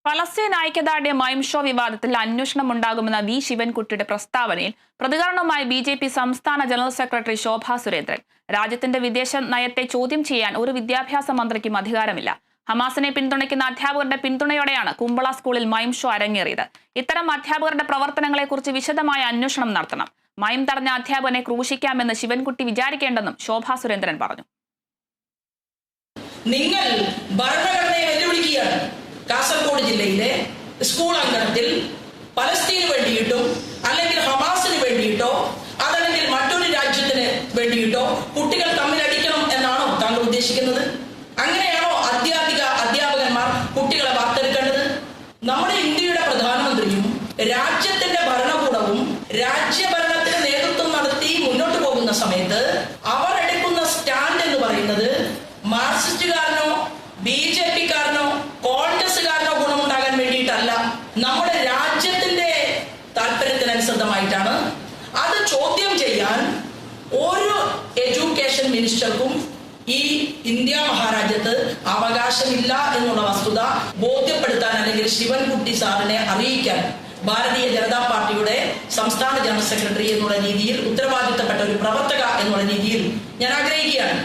Palestine ഐക്യദാർഢ്യ മൈം show വിവാദത്തിൽ അന്വേഷണം ഉണ്ടാകുമെന്ന വി ശിവൻകുട്ടിയുടെ പ്രസ്താവനയിൽ പ്രതികരണവുമായി ബി.ജെ.പി. സംസ്ഥാന ജനറൽ സെക്രട്ടറി ശോഭാ സുരേന്ദ്രൻ. രാജ്യത്തിന്റെ വിദേശ നയത്തെ ചോദ്യം ചെയ്യാൻ ഒരു വിദ്യാഭ്യാസ മന്ത്രിക്കും അധികാരമില്ല. ഹമാസിനെ പിന്തുണയ്ക്കുന്ന അധ്യാപകരുടെ പിന്തുണയോടെയാണ് കുമ്പള സ്കൂളിൽ മൈം ഷോ അരങ്ങേറിയത്. ഇത്തരം അധ്യാപകരുടെ പ്രവർത്തനങ്ങളെക്കുറിച്ച് വിശദമായ അന്വേഷണം നടത്തണം. മൈം തടഞ്ഞ അധ്യാപകനെ ക്രൂശിക്കാമെന്ന് ശിവൻകുട്ടി വിചാരിക്കേണ്ടെന്നും ശോഭാ സുരേന്ദ്രൻ പറഞ്ഞു. നിങ്ങൾ ഭരണഘടനയെ വെല്ലുവിളിക്കുകയാണ്. കാസർഗോഡ് ജില്ലയിലെ സ്കൂൾ അങ്കണത്തിൽ പലസ്തീന് വേണ്ടിയിട്ടോ അല്ലെങ്കിൽ ഹമാസിന് വേണ്ടിയിട്ടോ അതല്ലെങ്കിൽ മറ്റൊരു രാജ്യത്തിന് വേണ്ടിയിട്ടോ കുട്ടികൾ തമ്മിലടിക്കണം എന്നാണോ താങ്കൾ ഉദ്ദേശിക്കുന്നത്? അങ്ങനെയാണോ അധ്യാപകന്മാർ കുട്ടികളെ വാർത്തെടുക്കേണ്ടത്? നമ്മുടെ ഇന്ത്യയുടെ പ്രധാനമന്ത്രിയും രാജ്യത്തിന്റെ ഭരണകൂടവും രാജ്യഭരണത്തിന് നേതൃത്വം നടത്തി മുന്നോട്ട് പോകുന്ന സമയത്ത് അവർ എടുക്കുന്ന സ്റ്റാൻഡ് എന്ന് പറയുന്നത് മാർക്സിസ്റ്റുകാരനോ ബി.ജെ.പിക്കാരനോ കോൺഗ്രസുകാരനോ ഗുണമുണ്ടാകാൻ വേണ്ടിയിട്ടല്ല, നമ്മുടെ രാജ്യത്തിന്റെ താല്പര്യത്തിനനുസൃതമായിട്ടാണ്. അത് ചോദ്യം ചെയ്യാൻ ഒരു എഡ്യൂക്കേഷൻ മിനിസ്റ്റർക്കും ഈ ഇന്ത്യ മഹാരാജ്യത്ത് അവകാശമില്ല എന്നുള്ള വസ്തുത ബോധ്യപ്പെടുത്താൻ അല്ലെങ്കിൽ ശിവൻകുട്ടി സാറിനെ അറിയിക്കാൻ ഭാരതീയ ജനതാ പാർട്ടിയുടെ സംസ്ഥാന ജനറൽ സെക്രട്ടറി എന്നുള്ള രീതിയിൽ, ഉത്തരവാദിത്തപ്പെട്ട ഒരു പ്രവർത്തക എന്നുള്ള രീതിയിൽ ഞാൻ ആഗ്രഹിക്കുകയാണ്.